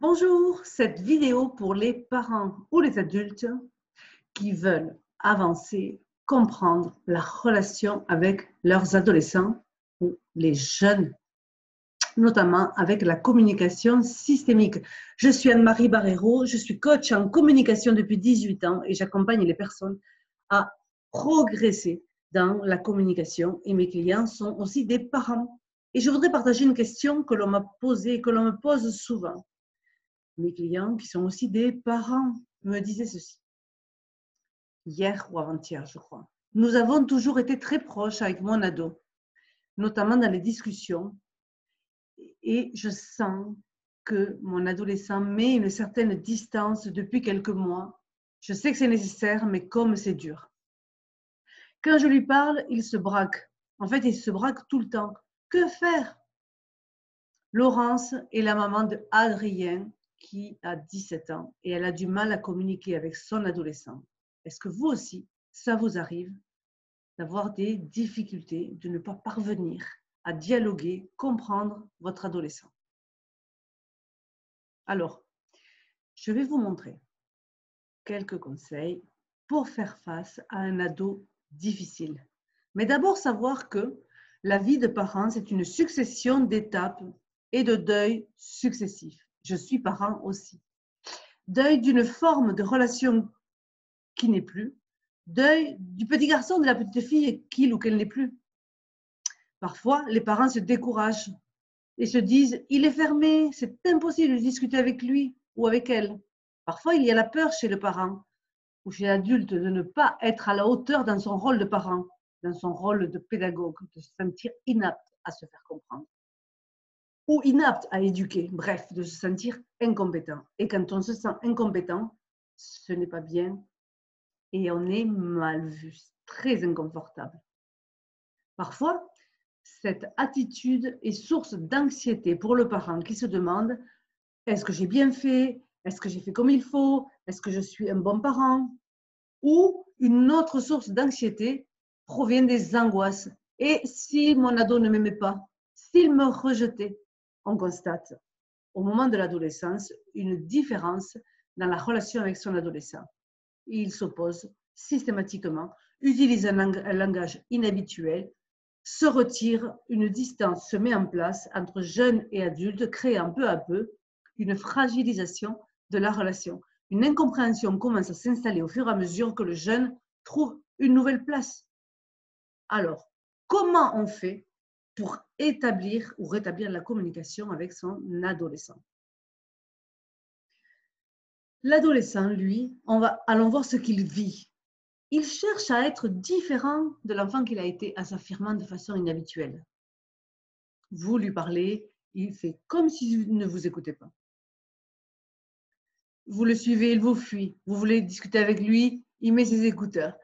Bonjour, cette vidéo pour les parents ou les adultes qui veulent avancer, comprendre la relation avec leurs adolescents ou les jeunes, notamment avec la communication systémique. Je suis Anne-Marie Barrero, je suis coach en communication depuis 18 ans et j'accompagne les personnes à progresser dans la communication et mes clients sont aussi des parents. Et je voudrais partager une question que l'on m'a posée et que l'on me pose souvent. Mes clients, qui sont aussi des parents, me disaient ceci, hier ou avant-hier, je crois. Nous avons toujours été très proches avec mon ado, notamment dans les discussions, et je sens que mon adolescent met une certaine distance depuis quelques mois. Je sais que c'est nécessaire, mais comme c'est dur. Quand je lui parle, il se braque. En fait, il se braque tout le temps. Que faire? Laurence est la maman de Adrien, qui a 17 ans et elle a du mal à communiquer avec son adolescent. Est-ce que vous aussi, ça vous arrive d'avoir des difficultés, de ne pas parvenir à dialoguer, comprendre votre adolescent? Alors, je vais vous montrer quelques conseils pour faire face à un ado difficile. Mais d'abord, savoir que la vie de parent, c'est une succession d'étapes et de deuils successifs. Je suis parent aussi. Deuil d'une forme de relation qui n'est plus, deuil du petit garçon, de la petite fille qu'il ou qu'elle n'est plus. Parfois, les parents se découragent et se disent « il est fermé, c'est impossible de discuter avec lui ou avec elle ». Parfois, il y a la peur chez le parent ou chez l'adulte de ne pas être à la hauteur dans son rôle de parent, dans son rôle de pédagogue, de se sentir inapte à se faire comprendre ou inapte à éduquer, bref, de se sentir incompétent. Et quand on se sent incompétent, ce n'est pas bien et on est mal vu, très inconfortable. Parfois, cette attitude est source d'anxiété pour le parent qui se demande « est-ce que j'ai bien fait? Est-ce que j'ai fait comme il faut? Est-ce que je suis un bon parent ?» Ou une autre source d'anxiété provient des angoisses. Et si mon ado ne m'aimait pas, s'il me rejetait, on constate au moment de l'adolescence une différence dans la relation avec son adolescent. Il s'oppose systématiquement, utilise un langage inhabituel, se retire, une distance se met en place entre jeunes et adultes, créant peu à peu une fragilisation de la relation. Une incompréhension commence à s'installer au fur et à mesure que le jeune trouve une nouvelle place. Alors, comment on fait pour établir ou rétablir la communication avec son adolescent? L'adolescent, lui, allons voir ce qu'il vit. Il cherche à être différent de l'enfant qu'il a été en s'affirmant de façon inhabituelle. Vous lui parlez, il fait comme s'il ne vous écoutait pas. Vous le suivez, il vous fuit. Vous voulez discuter avec lui, il met ses écouteurs.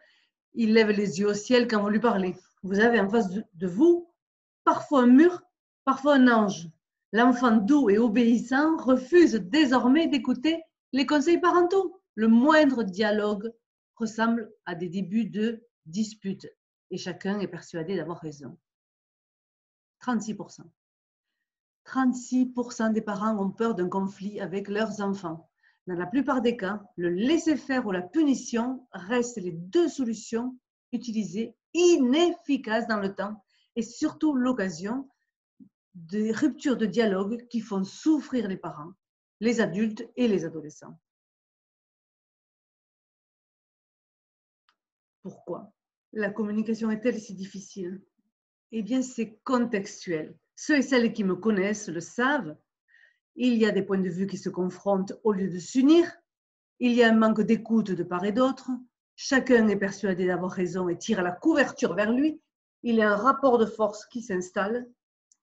Il lève les yeux au ciel quand vous lui parlez. Vous avez en face de vous parfois un mur, parfois un ange. L'enfant doux et obéissant refuse désormais d'écouter les conseils parentaux. Le moindre dialogue ressemble à des débuts de dispute et chacun est persuadé d'avoir raison. 36%. 36% des parents ont peur d'un conflit avec leurs enfants. Dans la plupart des cas, le laisser-faire ou la punition restent les deux solutions utilisées, inefficaces dans le temps et surtout l'occasion de ruptures de dialogue qui font souffrir les parents, les adultes et les adolescents. Pourquoi la communication est-elle si difficile? Eh bien, c'est contextuel. Ceux et celles qui me connaissent le savent. Il y a des points de vue qui se confrontent au lieu de s'unir. Il y a un manque d'écoute de part et d'autre. Chacun est persuadé d'avoir raison et tire la couverture vers lui. Il y a un rapport de force qui s'installe,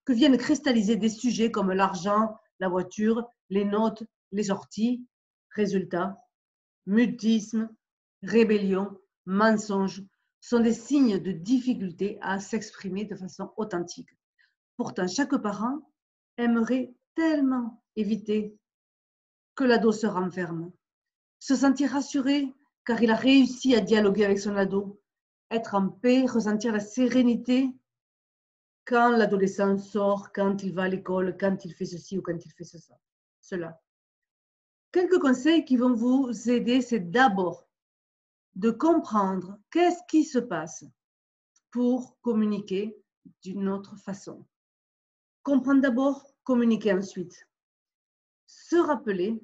que viennent cristalliser des sujets comme l'argent, la voiture, les notes, les sorties. Résultat, mutisme, rébellion, mensonge sont des signes de difficulté à s'exprimer de façon authentique. Pourtant, chaque parent aimerait tellement éviter que l'ado se renferme, se sentir rassuré car il a réussi à dialoguer avec son ado, être en paix, ressentir la sérénité quand l'adolescent sort, quand il va à l'école, quand il fait ceci ou quand il fait cela. Quelques conseils qui vont vous aider, c'est d'abord de comprendre qu'est-ce qui se passe pour communiquer d'une autre façon. Comprendre d'abord, communiquer ensuite. Se rappeler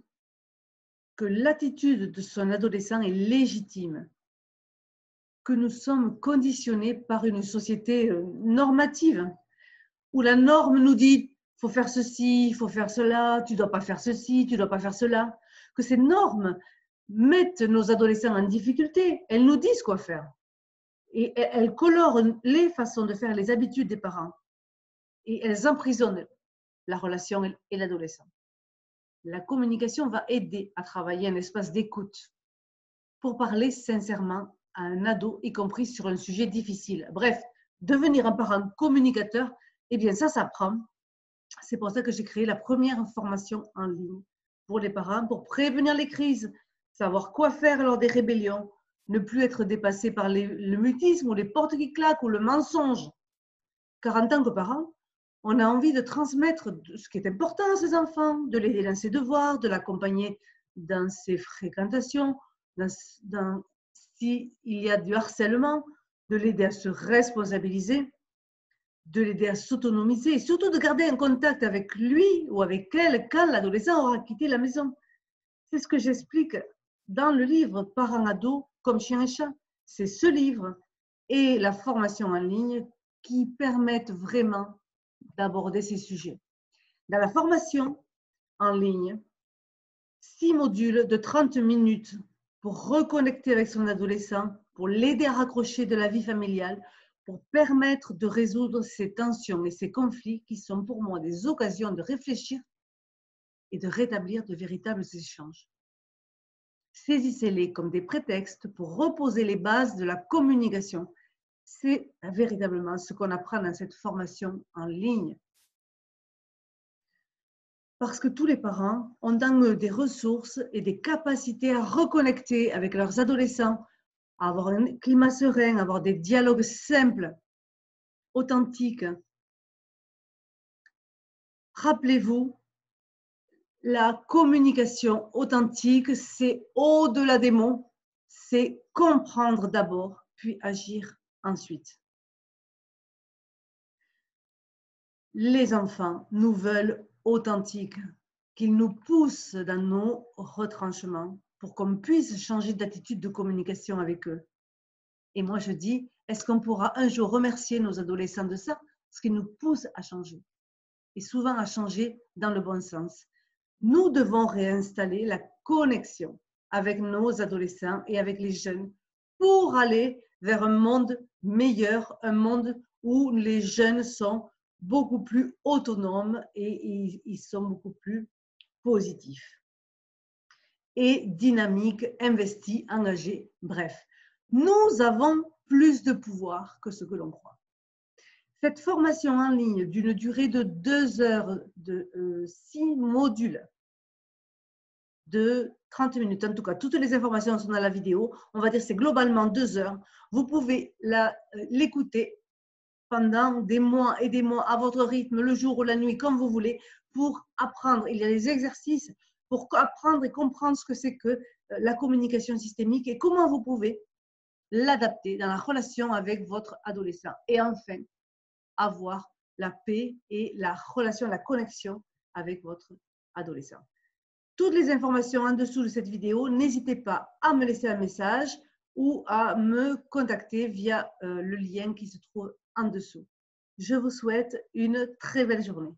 que l'attitude de son adolescent est légitime, que nous sommes conditionnés par une société normative, où la norme nous dit « il faut faire ceci, il faut faire cela, tu ne dois pas faire ceci, tu ne dois pas faire cela », que ces normes mettent nos adolescents en difficulté, elles nous disent quoi faire. Et elles colorent les façons de faire, les habitudes des parents. Et elles emprisonnent la relation et l'adolescent. La communication va aider à travailler un espace d'écoute pour parler sincèrement à un ado, y compris sur un sujet difficile. Bref, devenir un parent communicateur, eh bien ça s'apprend. C'est pour ça que j'ai créé la première formation en ligne pour les parents, pour prévenir les crises, savoir quoi faire lors des rébellions, ne plus être dépassé par le mutisme ou les portes qui claquent ou le mensonge. Car en tant que parent, on a envie de transmettre ce qui est important à ses enfants, de l'aider dans ses devoirs, de l'accompagner dans ses fréquentations, s'il y a du harcèlement, de l'aider à se responsabiliser, de l'aider à s'autonomiser et surtout de garder un contact avec lui ou avec elle quand l'adolescent aura quitté la maison. C'est ce que j'explique dans le livre « Parents-ados comme chien et chat ». C'est ce livre et la formation en ligne qui permettent vraiment d'aborder ces sujets. Dans la formation en ligne, 6 modules de 30 minutes pour reconnecter avec son adolescent, pour l'aider à raccrocher de la vie familiale, pour permettre de résoudre ces tensions et ces conflits qui sont pour moi des occasions de réfléchir et de rétablir de véritables échanges. Saisissez-les comme des prétextes pour reposer les bases de la communication. C'est véritablement ce qu'on apprend dans cette formation en ligne. Parce que tous les parents ont en eux des ressources et des capacités à reconnecter avec leurs adolescents, à avoir un climat serein, à avoir des dialogues simples, authentiques. Rappelez-vous, la communication authentique, c'est au-delà des mots, c'est comprendre d'abord, puis agir ensuite. Les enfants nous veulent authentiques, qu'ils nous poussent dans nos retranchements pour qu'on puisse changer d'attitude de communication avec eux. Et moi, je dis, est-ce qu'on pourra un jour remercier nos adolescents de ça? Parce qu'ils nous poussent à changer. Et souvent à changer dans le bon sens. Nous devons réinstaller la connexion avec nos adolescents et avec les jeunes pour aller vers un monde meilleur, un monde où les jeunes sont beaucoup plus autonomes et ils sont beaucoup plus positifs et dynamiques, investis, engagés. Bref, nous avons plus de pouvoir que ce que l'on croit. Cette formation en ligne d'une durée de 2 heures, de 6 modules de 30 minutes, en tout cas, toutes les informations sont dans la vidéo, on va dire c'est globalement 2 heures. Vous pouvez l'écouter pendant des mois et des mois à votre rythme, le jour ou la nuit, comme vous voulez, pour apprendre. Il y a des exercices pour apprendre et comprendre ce que c'est que la communication systémique et comment vous pouvez l'adapter dans la relation avec votre adolescent. Et enfin, avoir la paix et la relation, la connexion avec votre adolescent. Toutes les informations en dessous de cette vidéo, n'hésitez pas à me laisser un message ou à me contacter via le lien qui se trouve en dessous. Je vous souhaite une très belle journée.